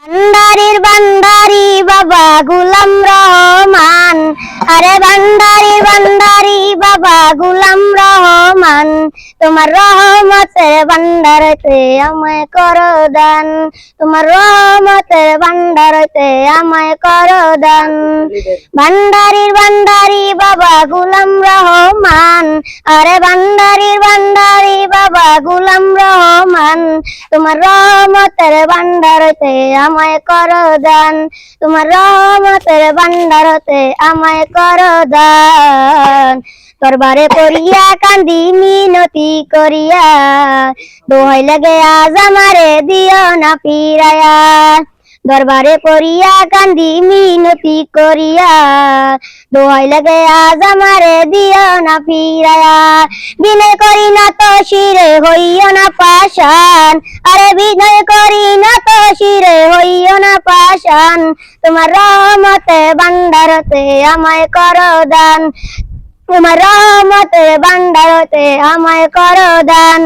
ভান্ডারির ভান্ডারি বাবা গুলাম রহমান, আরে ভান্ডারির ভান্ডারি বাবা গুলাম রহমান, তোমার রহমতের ভান্ডারতে আমায় করো দান, তোমার রহমতের ভান্ডারতে আমায় করো দান। ভান্ডারির ভান্ডারি বাবা গুলাম রহমান, আরে ভান্ডারির ভান্ডারি বাবা গুলাম রহমান, তোমার রহমতের ভান্ডারতে আমায় করো দান, তোমার রহমতের ভান্ডারতে আমায় করো দান। দরবারে করিয়া কান্দি মিনতি করিয়া, দোহাই লাগে আজ আমারে দিও না ফিরায়া। দরবারে করিয়া কান্দি মিনতি করিয়া, দোহাই লাগে আজ আমারে দিও না ফিরায়া। বিনয় করি না তো শিরে হইও না পাষাণ, আরে বিনয় করি না তো শিরে হইও না পাষাণ, তোমার রহমতে ভান্ডারতে আমায় করো দান, তোমার রহমতে ভান্ডারতে আমায় করো দান।